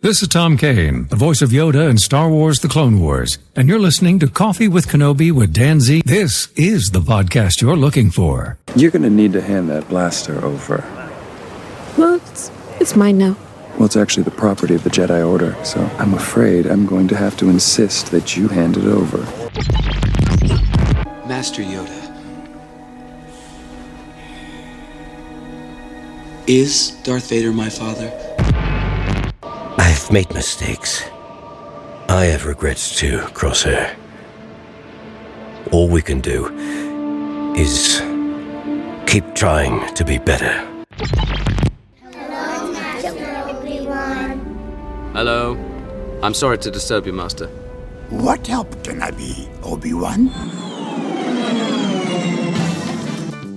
This is Tom Kane, the voice of Yoda in Star Wars The Clone Wars, and you're listening to Coffee with Kenobi with Dan Z. This is the podcast you're looking for. You're going to need to hand that blaster over. Well, it's mine now. Well, it's actually the property of the Jedi Order, so I'm afraid I'm going to have to insist that you hand it over. Master Yoda. Is Darth Vader my father? I've made mistakes. I have regrets too, Crosshair. All we can do is keep trying to be better. Hello, Master Obi-Wan. Hello. I'm sorry to disturb you, Master. What help can I be, Obi-Wan?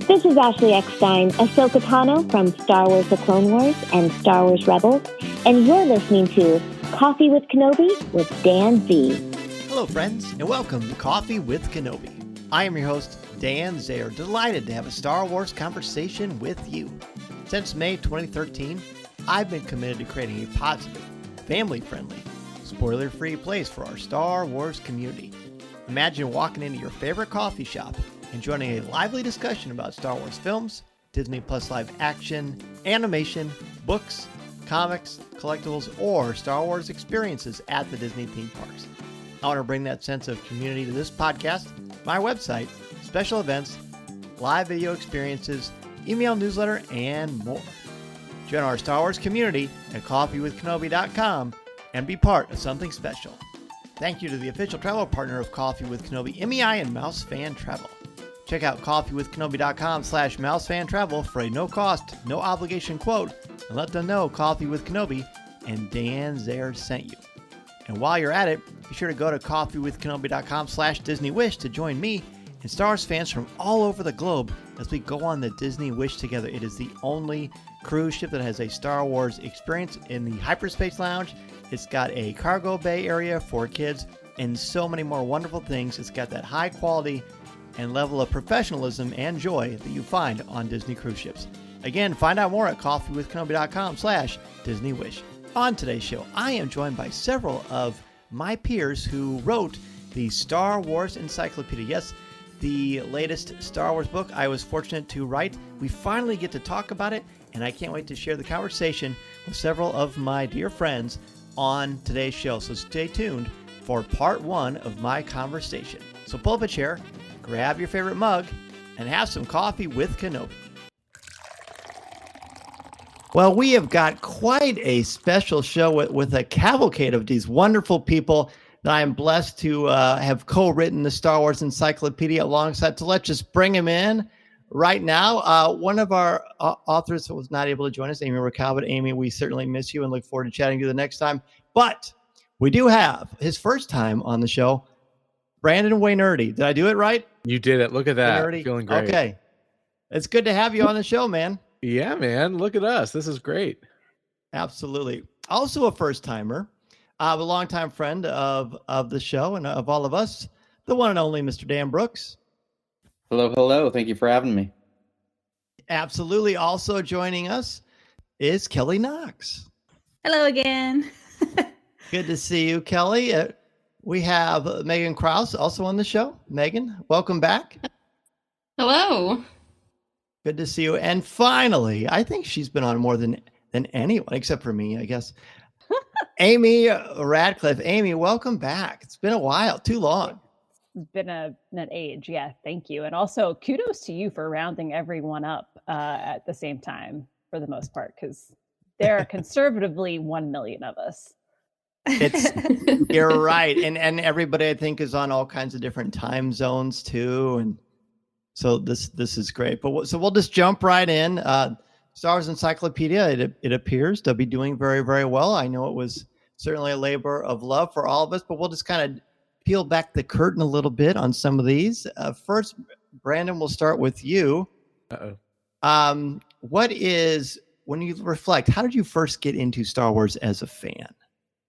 This is Ashley Eckstein, Ahsoka Tano from Star Wars The Clone Wars and Star Wars Rebels, and you're listening to Coffee with Kenobi with Dan Z. Hello, friends, and welcome to Coffee with Kenobi. I am your host, Dan Zehr, delighted to have a Star Wars conversation with you. Since May 2013, I've been committed to creating a positive, family-friendly, spoiler-free place for our Star Wars community. Imagine walking into your favorite coffee shop and joining a lively discussion about Star Wars films, Disney Plus live action, animation, books, comics, collectibles, or Star Wars experiences at the Disney theme parks. I want to bring that sense of community to this podcast, my website, special events, live video experiences, email newsletter, and more. Join our Star Wars community at coffeewithkenobi.com and be part of something special. Thank you to the official travel partner of Coffee with Kenobi, MEI and Mouse Fan Travel. Check out coffeewithkenobi.com/mousefan-travel for a no-cost, no-obligation quote, and let them know Coffee with Kenobi and Dan Zehr sent you. And while you're at it, be sure to go to coffeewithkenobi.com/DisneyWish to join me and Star Wars fans from all over the globe as we go on the Disney Wish together. It is the only cruise ship that has a Star Wars experience in the Hyperspace Lounge. It's got a cargo bay area for kids and so many more wonderful things. It's got that high quality and level of professionalism and joy that you find on Disney cruise ships. Again, find out more at coffeewithkenobi.com/DisneyWish. On today's show, I am joined by several of my peers who wrote the Star Wars Encyclopedia. Yes, the latest Star Wars book I was fortunate to write. We finally get to talk about it, and I can't wait to share the conversation with several of my dear friends on today's show. So stay tuned for part one of my conversation. So pull up a chair, grab your favorite mug, and have some coffee with Kenobi. Well, we have got quite a special show with a cavalcade of these wonderful people that I am blessed to have co-written the Star Wars Encyclopedia alongside. So let's just bring him in right now. One of our authors was not able to join us, Amy Richau, but Amy, we certainly miss you and look forward to chatting to you the next time. But we do have his first time on the show, Brandon Wainerdi. Did I do it right? You did it. Look at that. Wainerdi. Feeling great. Okay. It's good to have you on the show, man. Yeah, man. Look at us. This is great. Absolutely. Also a first-timer, a longtime friend of the show and of all of us, the one and only Mr. Dan Brooks. Hello, hello. Thank you for having me. Absolutely. Also joining us is Kelly Knox. Hello again. Good to see you, Kelly. We have Megan Crouse also on the show. Megan, welcome back. Hello. Good to see you. And finally, I think she's been on more than anyone, except for me, I guess. Amy Ratcliffe. Amy, welcome back. It's been a while, too long. It's been an age. Yeah, thank you. And also kudos to you for rounding everyone up at the same time for the most part, because there are conservatively 1 million of us. You're right. And everybody, I think, is on all kinds of different time zones too. And so this is great. But so we'll just jump right in. Star Wars Encyclopedia, it appears to be doing very, very well. I know it was certainly a labor of love for all of us, but we'll just kind of peel back the curtain a little bit on some of these. First, Brandon, we'll start with you. When you reflect, how did you first get into Star Wars as a fan?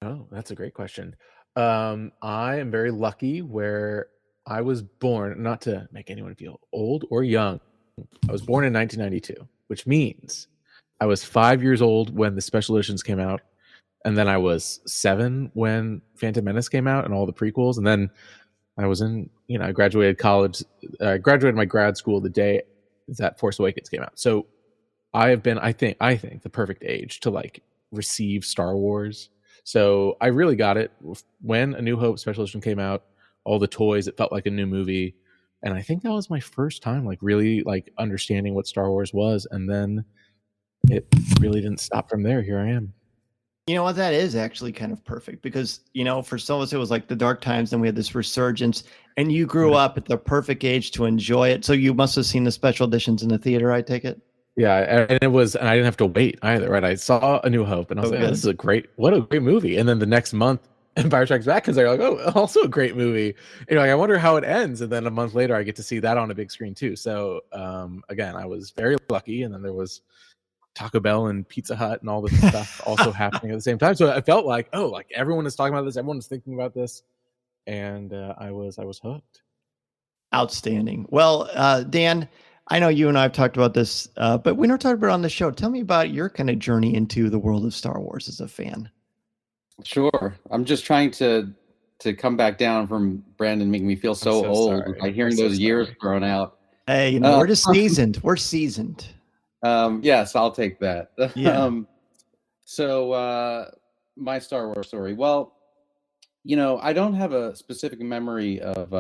Oh, that's a great question. I am very lucky where I was born, not to make anyone feel old or young. I was born in 1992, which means I was 5 years old when the special editions came out. And then I was 7 when Phantom Menace came out and all the prequels. And then I was I graduated college. I graduated my grad school the day that Force Awakens came out. So I have been, I think the perfect age to like receive Star Wars. So I really got it when A New Hope Special Edition came out. All the toys, it felt like a new movie. And I think that was my first time like really like understanding what Star Wars was. And then it really didn't stop from there. Here I am. You know what? That is actually kind of perfect because, for some of us, it was like the dark times. Then we had this resurgence and you grew up at the perfect age to enjoy it. So you must have seen the special editions in the theater, I take it. Yeah. And I didn't have to wait either. Right. I saw A New Hope and I was like, oh, this is what a great movie. And then the next month, Empire Strikes Back, because they're like, oh, also a great movie. I wonder how it ends. And then a month later, I get to see that on a big screen too. So again, I was very lucky. And then there was Taco Bell and Pizza Hut and all this stuff also happening at the same time. So I felt like, everyone is talking about this. Everyone is thinking about this. And I was hooked. Outstanding. Well, Dan, I know you and I have talked about this, but we never talked about it on the show. Tell me about your kind of journey into the world of Star Wars as a fan. Sure. I'm just trying to come back down from Brandon making me feel so old by hearing those years thrown out. Hey, we're just seasoned. We're seasoned. Yes, I'll take that. Yeah. So my Star Wars story. Well, I don't have a specific memory of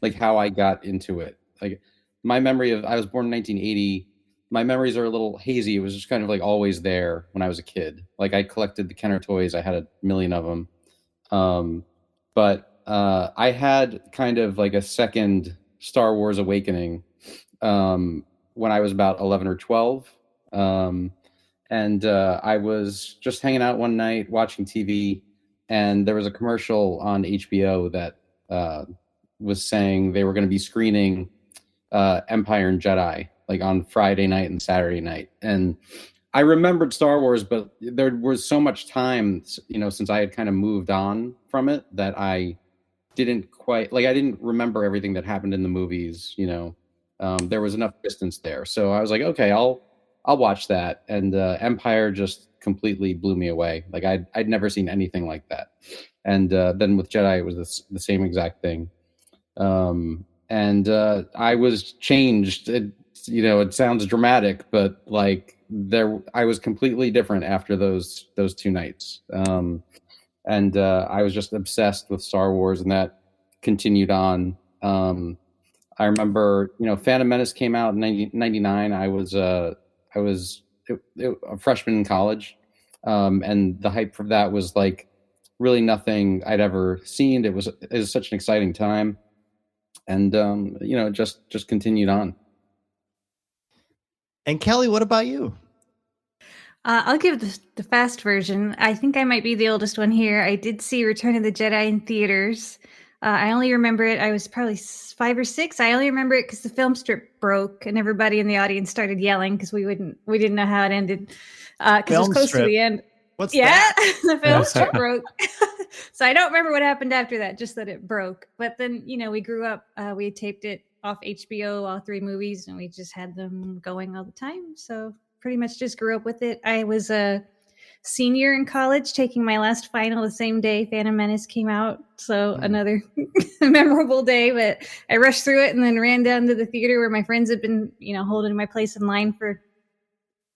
like how I got into it. Like my memory of I was born in 1980. My memories are a little hazy. It was just kind of like always there when I was a kid. Like I collected the Kenner toys. I had a million of them. But I had kind of like a second Star Wars awakening when I was about 11 or 12. And I was just hanging out one night watching TV, and there was a commercial on HBO that was saying they were going to be screening Empire and Jedi like on Friday night and Saturday night. And I remembered Star Wars, but there was so much time, since I had kind of moved on from it that I didn't quite I didn't remember everything that happened in the movies. There was enough distance there. So I was like, okay, I'll watch that. And Empire just completely blew me away. Like I'd never seen anything like that. And then with Jedi, it was the same exact thing. And I was changed. It sounds dramatic, but I was completely different after those 2 nights. And I was just obsessed with Star Wars, and that continued on. I remember, Phantom Menace came out in 1999. I was a freshman in college. And the hype for that was like really nothing I'd ever seen. It was such an exciting time. And, just continued on. And Kelly, what about you? I'll give the fast version. I think I might be the oldest one here. I did see Return of the Jedi in theaters. I only remember it. I was probably 5 or 6. I only remember it because the film strip broke and everybody in the audience started yelling because we didn't know how it ended because it was close to the end. What's that? The film strip broke. So I don't remember what happened after that, just that it broke. But then, we grew up. We had taped it off HBO, all 3 movies, and we just had them going all the time. So pretty much just grew up with it. I was a senior in college taking my last final the same day Phantom Menace came out. So another memorable day, but I rushed through it and then ran down to the theater where my friends had been, holding my place in line for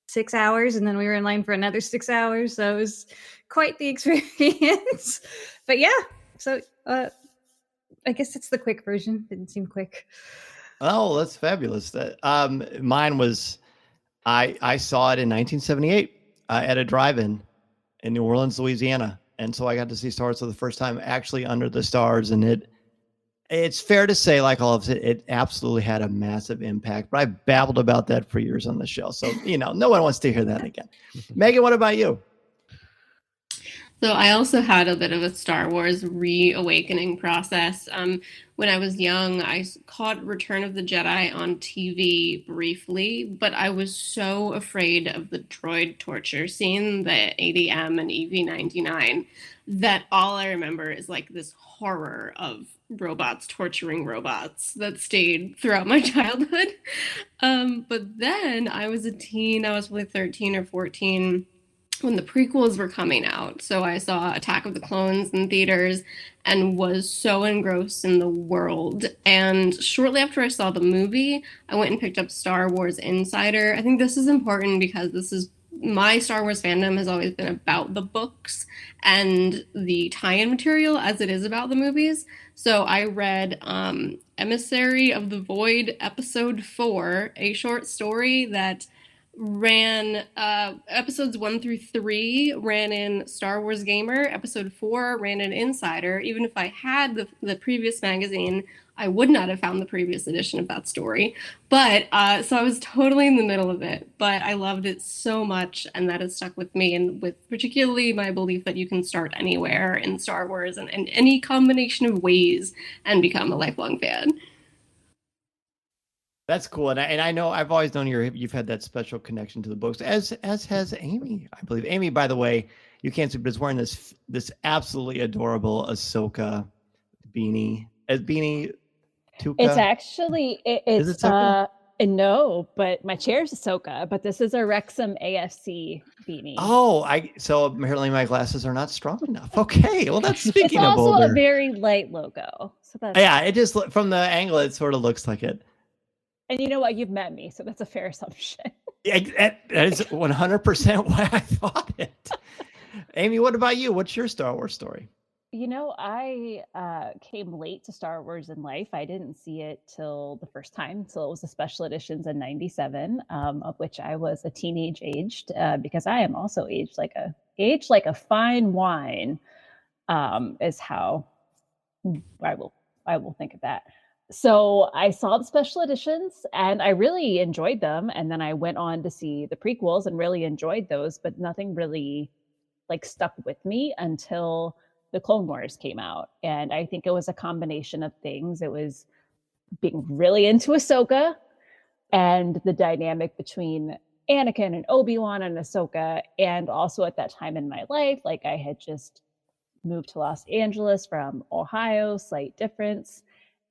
6 hours. And then we were in line for another 6 hours. So it was quite the experience. But yeah, so I guess it's the quick version. Didn't seem quick. Oh, that's fabulous. Mine was, I saw it in 1978 at a drive-in in New Orleans, Louisiana. And so I got to see Star Wars for the first time actually under the stars. And it's fair to say, like all of it absolutely had a massive impact. But I babbled about that for years on the show. So, no one wants to hear that again. Megan, what about you? So I also had a bit of a Star Wars reawakening process. When I was young, I caught Return of the Jedi on TV briefly, but I was so afraid of the droid torture scene, the ADM and EV-99, that all I remember is like this horror of robots torturing robots that stayed throughout my childhood. But then I was a teen, I was probably 13 or 14, when the prequels were coming out. So I saw Attack of the Clones in theaters and was so engrossed in the world. And shortly after I saw the movie, I went and picked up Star Wars Insider. I think this is important because this is my Star Wars fandom has always been about the books and the tie-in material as it is about the movies. So I read Emissary of the Void Episode 4, a short story that ran episodes 1 through 3 ran in Star Wars Gamer. Episode 4 ran in Insider. Even if I had the previous magazine, I would not have found the previous edition of that story. But so I was totally in the middle of it, but I loved it so much, and that has stuck with me, and with particularly my belief that you can start anywhere in Star Wars and any combination of ways and become a lifelong fan. That's cool, and I know I've always known you've had that special connection to the books, as has Amy, I believe. Amy, by the way, you can't see, but is wearing this absolutely adorable Ahsoka beanie. Tuka? It's actually it's no, but my chair's Ahsoka, but this is a Wrexham AFC beanie. Oh, so apparently my glasses are not strong enough. Okay, well that's speaking of older. It's also a very light logo, so that's it just from the angle it sort of looks like it. And you know what? You've met me, so that's a fair assumption. That is 100% why I thought it. Amy, what about you? What's your Star Wars story? You know, I came late to Star Wars in life. I didn't see it till the first time. So it was the special editions in '97, of which I was a teenage aged, because I am also aged like a fine wine, is how I will think of that. So I saw the special editions and I really enjoyed them. And then I went on to see the prequels and really enjoyed those, but nothing really like stuck with me until the Clone Wars came out. And I think it was a combination of things. It was being really into Ahsoka and the dynamic between Anakin and Obi-Wan and Ahsoka. And also at that time in my life, like I had just moved to Los Angeles from Ohio, slight difference,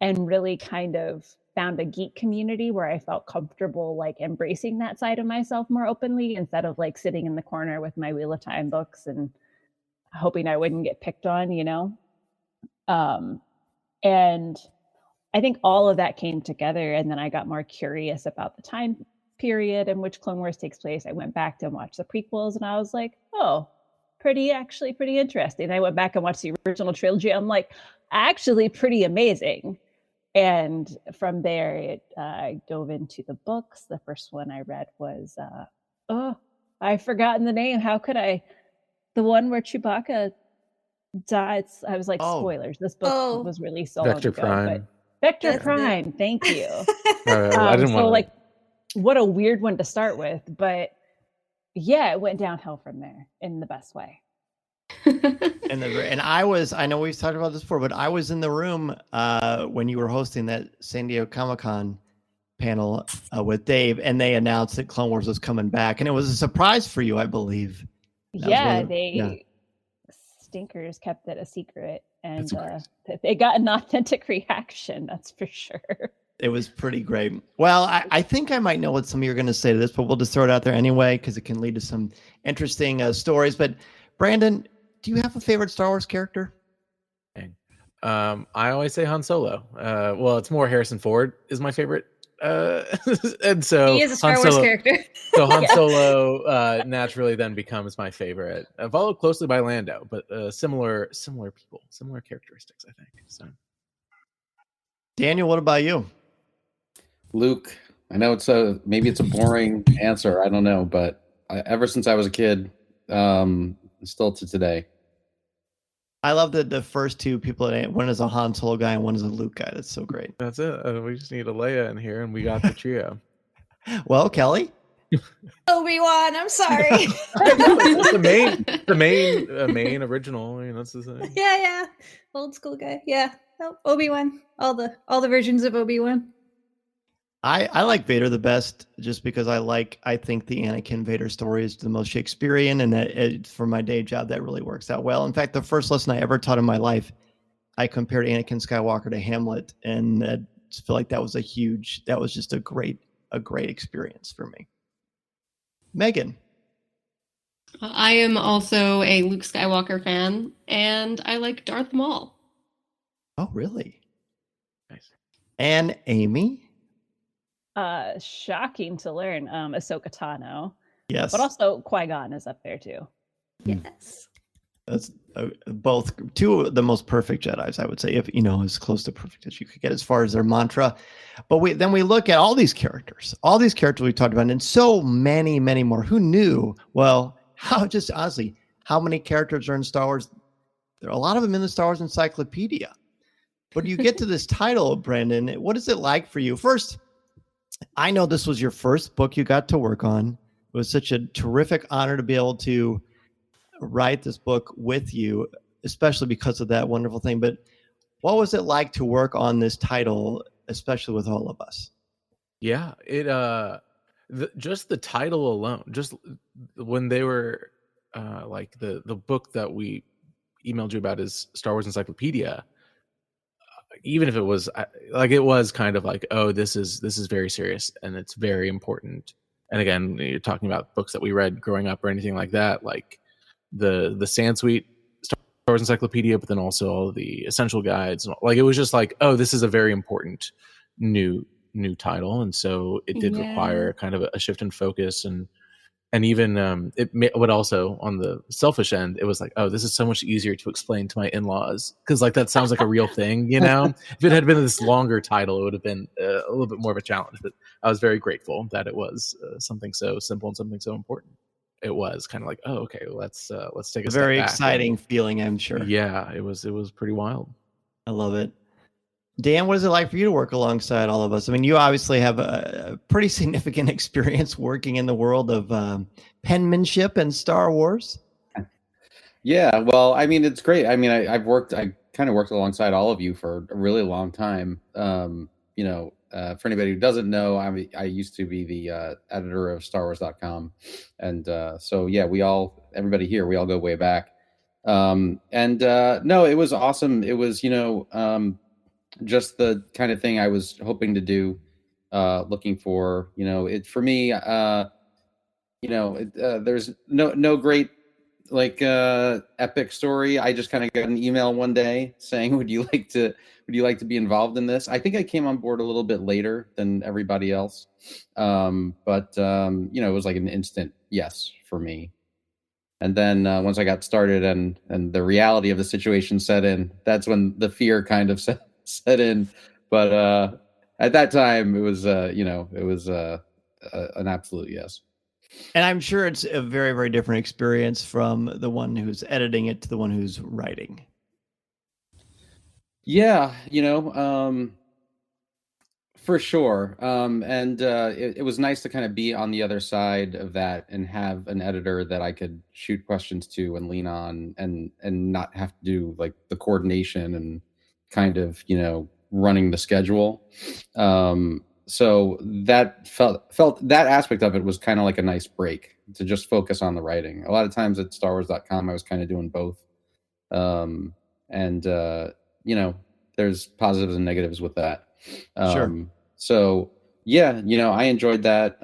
and really kind of found a geek community where I felt comfortable like embracing that side of myself more openly instead of like sitting in the corner with my Wheel of Time books and hoping I wouldn't get picked on, you know? And I think all of that came together, and then I got more curious about the time period in which Clone Wars takes place. I went back to watch the prequels and I was like, oh, pretty interesting. I went back and watched the original trilogy. I'm like, actually pretty amazing. And from there, I dove into the books. The first one I read was, I've forgotten the name. How could I? The one where Chewbacca dies. I was like, spoilers. This book was released so long ago. Prime. Vector Prime. Thank you. I didn't want to. Like, what a weird one to start with. But yeah, it went downhill from there in the best way. And I know we've talked about this before, but I was in the room when you were hosting that San Diego Comic-Con panel with Dave, and they announced that Clone Wars was coming back, and it was a surprise for you, I believe. Stinkers kept it a secret, and they got an authentic reaction, that's for sure. It was pretty great. Well, I think I might know what some of you are going to say to this, but we'll just throw it out there anyway because it can lead to some interesting stories. But Brandon, do you have a favorite Star Wars character? I always say Han Solo. Well, it's more Harrison Ford is my favorite. And so he is a Star Wars character. So Han Solo naturally then becomes my favorite. Followed closely by Lando, but similar people, similar characteristics, I think. So, Daniel, what about you? Luke. I know maybe it's a boring answer. I don't know, but ever since I was a kid, still to today. I love that the first two people, one is a Han Solo guy and one is a Luke guy. That's so great. That's it. We just need a Leia in here and we got the trio. Well, Kelly? Obi-Wan, I'm sorry. the main original. I mean, that's the thing. Yeah. Old school guy. Yeah. No, Obi-Wan. All the versions of Obi-Wan. I like Vader the best just because I think the Anakin Vader story is the most Shakespearean, and for my day job, that really works out well. In fact, the first lesson I ever taught in my life, I compared Anakin Skywalker to Hamlet, and I feel like that was just a great experience for me. Megan. I am also a Luke Skywalker fan, and I like Darth Maul. Oh, really? Nice. And Amy? Shocking to learn. Ahsoka Tano. Yes. But also Qui-Gon is up there too. Yes. That's both two of the most perfect Jedis, I would say, if as close to perfect as you could get as far as their mantra. But we look at all these characters we talked about, and so many, many more. Who knew? Well, how many characters are in Star Wars? There are a lot of them in the Star Wars Encyclopedia. But you get to this title, Brandon. What is it like for you? First, I know this was your first book you got to work on. It was such a terrific honor to be able to write this book with you, especially because of that wonderful thing. But what was it like to work on this title, especially with all of us? Yeah, it just the title alone, just when they were like the book that we emailed you about is Star Wars Encyclopedia. Even if it was it was kind of like, oh, this is very serious and it's very important. And again, you're talking about books that we read growing up or anything like that, like the Sansuite Star Wars Encyclopedia, but then also all the essential guides. Like it was just like, oh, this is a very important new title, and so it did require kind of a shift in focus, and even it would also, on the selfish end, it was like, oh, this is so much easier to explain to my in-laws, because like that sounds like a real thing, if it had been this longer title, it would have been a little bit more of a challenge. But I was very grateful that it was something so simple and something so important. It was kind of like, oh, okay, let's take a step very back. Exciting feeling, I'm sure. Yeah, it was pretty wild. I love it. Dan, what is it like for you to work alongside all of us? I mean, you obviously have a pretty significant experience working in the world of penmanship and Star Wars. Yeah, well, I mean, it's great. I mean, I kind of worked alongside all of you for a really long time. For anybody who doesn't know, I used to be the editor of StarWars.com. And so, yeah, everybody here, we all go way back. No, it was awesome. It was, just the kind of thing I was hoping to do, looking for, it for me, there's no great epic story. I just kind of got an email one day saying, would you like to be involved in this? I think I came on board a little bit later than everybody else. But it was like an instant yes for me. And then once I got started and the reality of the situation set in, that's when the fear kind of set in. But at that time, it was an absolute yes. And I'm sure it's a very, very different experience from the one who's editing it to the one who's writing. Yeah, for sure. It was nice to kind of be on the other side of that and have an editor that I could shoot questions to and lean on and not have to do like the coordination and kind of, running the schedule. So that felt that aspect of it was kind of like a nice break to just focus on the writing. A lot of times at StarWars.com, I was kind of doing both. There's positives and negatives with that. Sure. So yeah, I enjoyed that.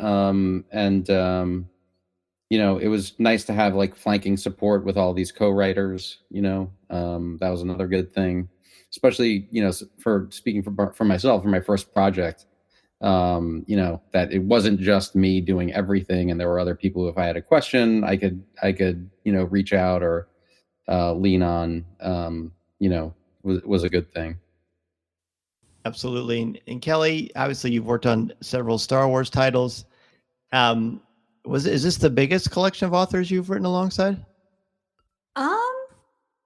It was nice to have like flanking support with all these co-writers, that was another good thing, especially, for speaking for myself, for my first project, that it wasn't just me doing everything. And there were other people, if I had a question, I could, reach out or lean on, was a good thing. Absolutely. And Kelly, obviously you've worked on several Star Wars titles. Is this the biggest collection of authors you've written alongside?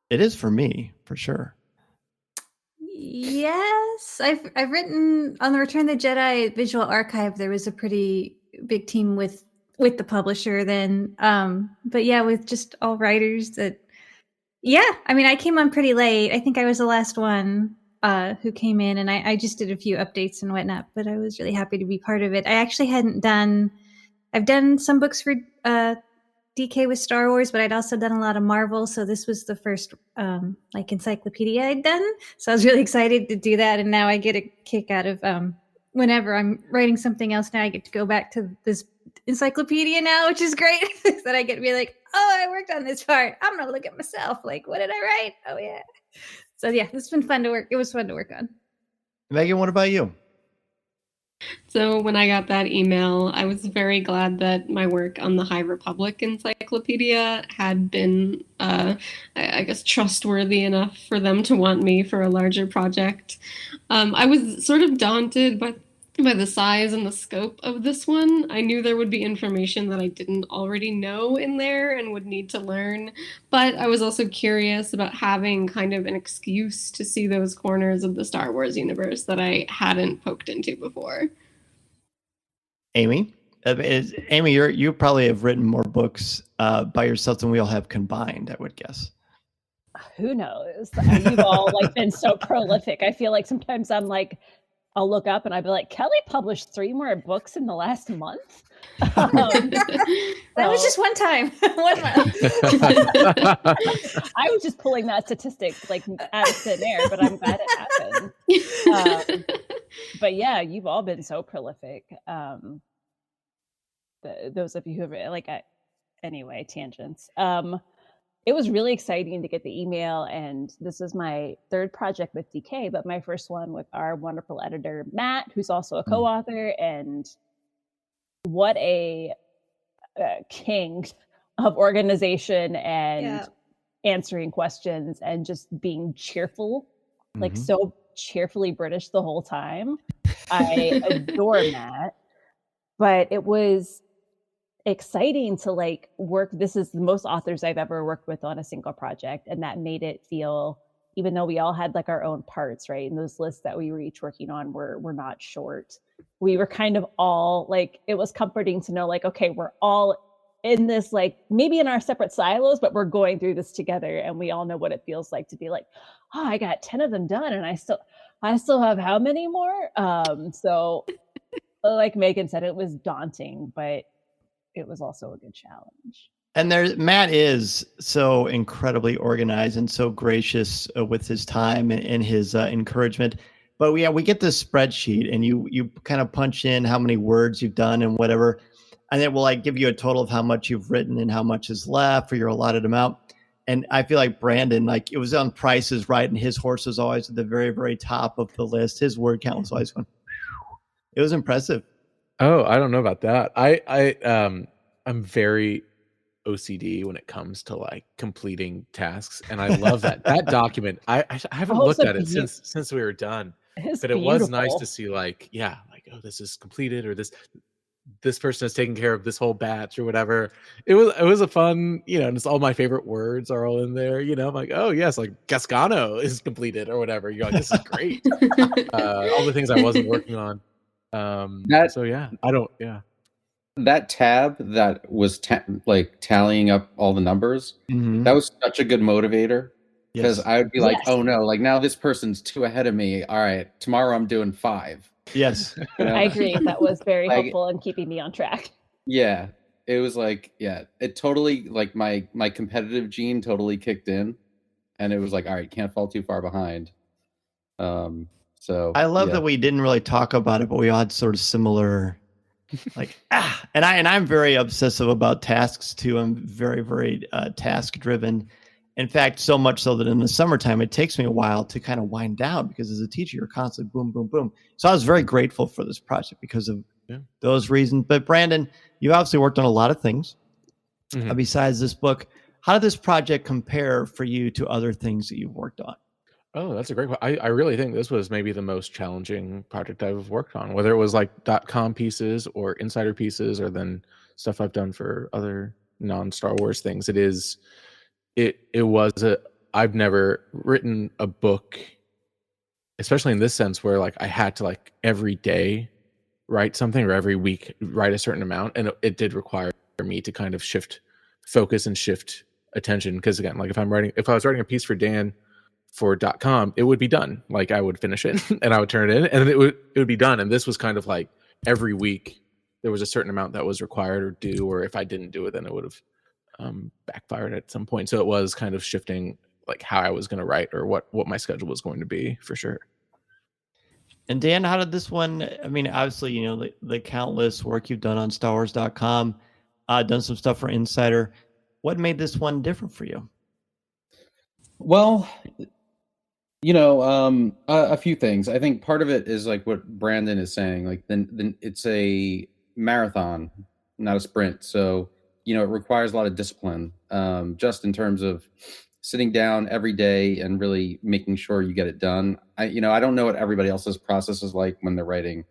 It is for me, for sure. Yes, I've written on the Return of the Jedi Visual Archive. There was a pretty big team with the publisher then. But yeah, with just all writers that. Yeah, I mean, I came on pretty late. I think I was the last one who came in, and I just did a few updates and whatnot. But I was really happy to be part of it. I actually hadn't done. I've done some books for DK with Star Wars, but I'd also done a lot of Marvel. So this was the first encyclopedia I'd done. So I was really excited to do that. And now I get a kick out of whenever I'm writing something else, now I get to go back to this encyclopedia now, which is great. That I get to be like, oh, I worked on this part. I'm gonna look at myself. Like, what did I write? Oh yeah. So yeah, it's been fun to work. It was fun to work on. Megan, what about you? So when I got that email, I was very glad that my work on the High Republic Encyclopedia had been, I guess, trustworthy enough for them to want me for a larger project. I was sort of daunted by the size and the scope of this one. I knew there would be information that I didn't already know in there and would need to learn, but I was also curious about having kind of an excuse to see those corners of the Star Wars universe that I hadn't poked into before. Amy? Amy, you probably have written more books by yourself than we all have combined, I would guess. Who knows? You've all like been so prolific. I feel like sometimes I'm like, I'll look up and I'll be like, Kelly published 3 more books in the last month. That was just one time. 1 month. I was just pulling that statistic like out of thin air, but I'm glad it happened. But yeah, you've all been so prolific. Those of you who have anyway, tangents. It was really exciting to get the email, and this is my 3rd project with DK, but my first one with our wonderful editor, Matt, who's also a co-author, and what a king of organization and answering questions and just being cheerful, like so cheerfully British the whole time. I adore Matt, but it was exciting to like work. This is the most authors I've ever worked with on a single project, and that made it feel, even though we all had like our own parts, right, and those lists that we were each working on were not short. We were kind of all like, it was comforting to know like, okay, we're all in this, like maybe in our separate silos, but we're going through this together, and we all know what it feels like to be like, oh, I got 10 of them done, and I still have how many more? So like Megan said, it was daunting, but it was also a good challenge. And Matt is so incredibly organized and so gracious with his time and his encouragement. But we get this spreadsheet, and you kind of punch in how many words you've done and whatever, and it will like give you a total of how much you've written and how much is left for your allotted amount. And I feel like Brandon, like it was on Price is Right, and his horse was always at the very, very top of the list. His word count was always going. It was impressive. Oh, I don't know about that. I'm very OCD when it comes to like completing tasks, and I love that document. I haven't looked at it since we were done, but it was nice to see like, oh, this is completed, or this person has taken care of this whole batch or whatever. It was a fun, and it's all my favorite words are all in there. I'm like, oh yes, like Gascano is completed or whatever. You're like, this is great. All the things I wasn't working on. That tab that was tallying up all the numbers, that was such a good motivator, because I would be like, oh no, like now this person's 2 ahead of me. All right, tomorrow I'm doing 5. Yes. I agree. That was very helpful in keeping me on track. Yeah, it was like, it totally, like my competitive gene totally kicked in, and it was like, all right, can't fall too far behind. So I love that we didn't really talk about it, but we all had sort of similar, like, and I'm very obsessive about tasks too. I'm very, very task driven. In fact, so much so that in the summertime, it takes me a while to kind of wind down, because as a teacher, you're constantly boom, boom, boom. So I was very grateful for this project because of those reasons. But Brandon, you obviously worked on a lot of things besides this book. How did this project compare for you to other things that you've worked on? Oh, that's a great question. I really think this was maybe the most challenging project I've worked on, whether it was like .com pieces or insider pieces, or then stuff I've done for other non-Star Wars things. I've never written a book, especially in this sense, where like I had to like every day write something, or every week write a certain amount. And it did require me to kind of shift focus and shift attention. Because again, like if I was writing a piece for Dan for .com, it would be done. Like I would finish it and I would turn it in, and it would be done. And this was kind of like every week there was a certain amount that was required or due, or if I didn't do it, then it would have backfired at some point. So it was kind of shifting like how I was going to write, or what my schedule was going to be, for sure. And Dan, how did this one, I mean, obviously, the countless work you've done on StarWars.com, done some stuff for Insider. What made this one different for you? Well, a few things. I think part of it is like what Brandon is saying. Like, then it's a marathon, not a sprint. So, it requires a lot of discipline, just in terms of sitting down every day and really making sure you get it done. I don't know what everybody else's process is like when they're writing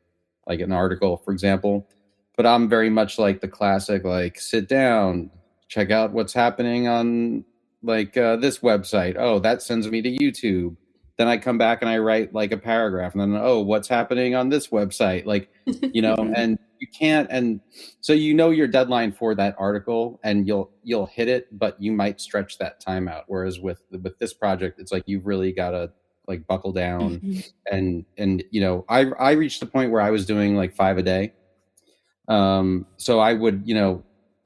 like an article, for example, but I'm very much like the classic, like sit down, check out what's happening on like this website. Oh, that sends me to YouTube. Then I come back and I write like a paragraph, and then, oh, what's happening on this website? Like, and you can't. And so, your deadline for that article, and you'll hit it, but you might stretch that time out. Whereas with this project, it's like, you've really got to like buckle down. And I reached the point where I was doing like 5 a day. So I would,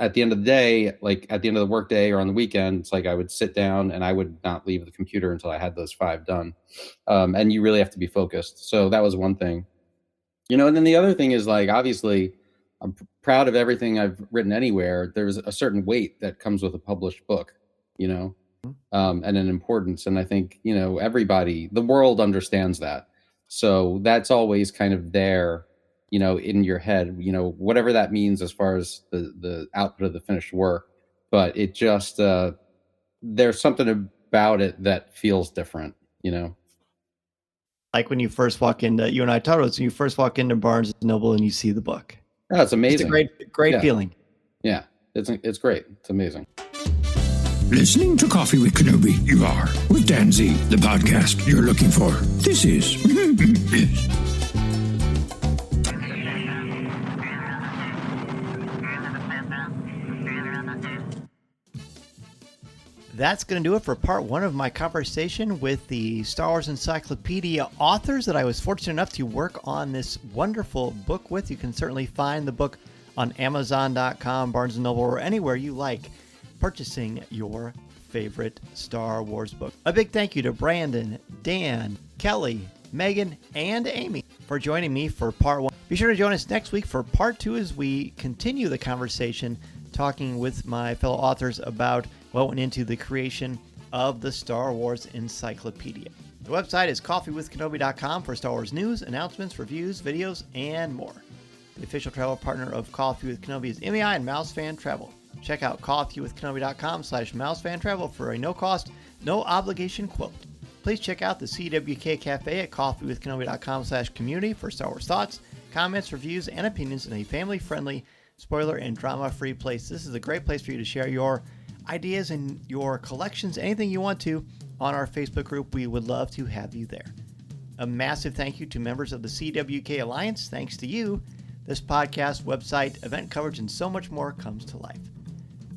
at the end of the day, like at the end of the workday or on the weekend, it's like I would sit down and I would not leave the computer until I had those 5 done. And you really have to be focused. So that was one thing, and then the other thing is, like, obviously I'm proud of everything I've written anywhere. There's a certain weight that comes with a published book, and an importance. And I think, everybody, the world understands that. So that's always kind of there, in your head, whatever that means as far as the output of the finished work. But it just, there's something about it that feels different, Like when you first walk into, you and I talked about, so you first walk into Barnes & Noble and you see the book. Oh, it's amazing. It's a great feeling. Yeah, it's great. It's amazing. Listening to Coffee with Kenobi, you are, with Dan Z, the podcast you're looking for. This is... That's going to do it for part 1 of my conversation with the Star Wars Encyclopedia authors that I was fortunate enough to work on this wonderful book with. You can certainly find the book on Amazon.com, Barnes & Noble, or anywhere you like purchasing your favorite Star Wars book. A big thank you to Brandon, Dan, Kelly, Megan, and Amy for joining me for part 1. Be sure to join us next week for part 2 as we continue the conversation talking with my fellow authors about what went into the creation of the Star Wars Encyclopedia. The website is coffeewithkenobi.com for Star Wars news, announcements, reviews, videos, and more. The official travel partner of Coffee with Kenobi is MEI and MouseFan Travel. Check out coffeewithkenobi.com/MouseFanTravel for a no-cost, no-obligation quote. Please check out the CWK Cafe at coffeewithkenobi.com/community for Star Wars thoughts, comments, reviews, and opinions in a family-friendly, spoiler and drama-free place. This is a great place for you to share your ideas and your collections, anything you want to, on our Facebook group. We would love to have you there. A massive thank you to members of the CWK Alliance. Thanks to you, this podcast, website, event coverage, and so much more comes to life.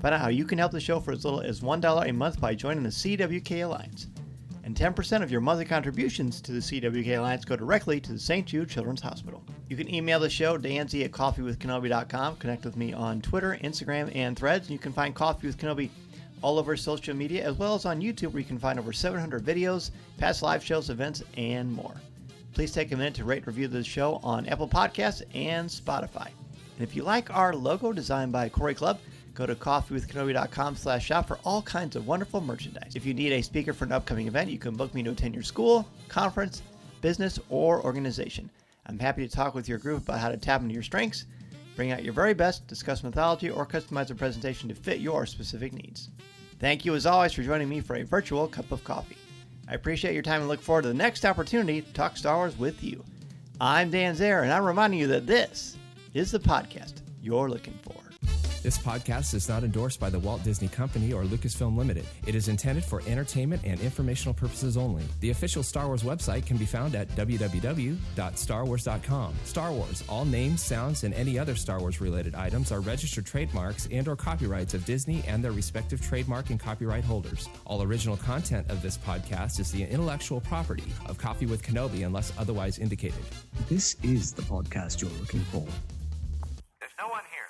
Find out how you can help the show for as little as $1 a month by joining the CWK Alliance. And 10% of your monthly contributions to the CWK Alliance go directly to the St. Jude Children's Hospital. You can email the show, danz at coffeewithkenobi.com. Connect with me on Twitter, Instagram, and Threads. You can find Coffee with Kenobi all over social media, as well as on YouTube, where you can find over 700 videos, past live shows, events, and more. Please take a minute to rate and review the show on Apple Podcasts and Spotify. And if you like our logo designed by Corey Club, go to coffeewithkenobi.com/shop for all kinds of wonderful merchandise. If you need a speaker for an upcoming event, you can book me to attend your school, conference, business, or organization. I'm happy to talk with your group about how to tap into your strengths, bring out your very best, discuss mythology, or customize a presentation to fit your specific needs. Thank you, as always, for joining me for a virtual cup of coffee. I appreciate your time and look forward to the next opportunity to talk Star Wars with you. I'm Dan Zehr, and I'm reminding you that this is the podcast you're looking for. This podcast is not endorsed by the Walt Disney Company or Lucasfilm Limited. It is intended for entertainment and informational purposes only. The official Star Wars website can be found at www.starwars.com. Star Wars, all names, sounds, and any other Star Wars related items are registered trademarks and or copyrights of Disney and their respective trademark and copyright holders. All original content of this podcast is the intellectual property of Coffee with Kenobi unless otherwise indicated. This is the podcast you're looking for. There's no one here.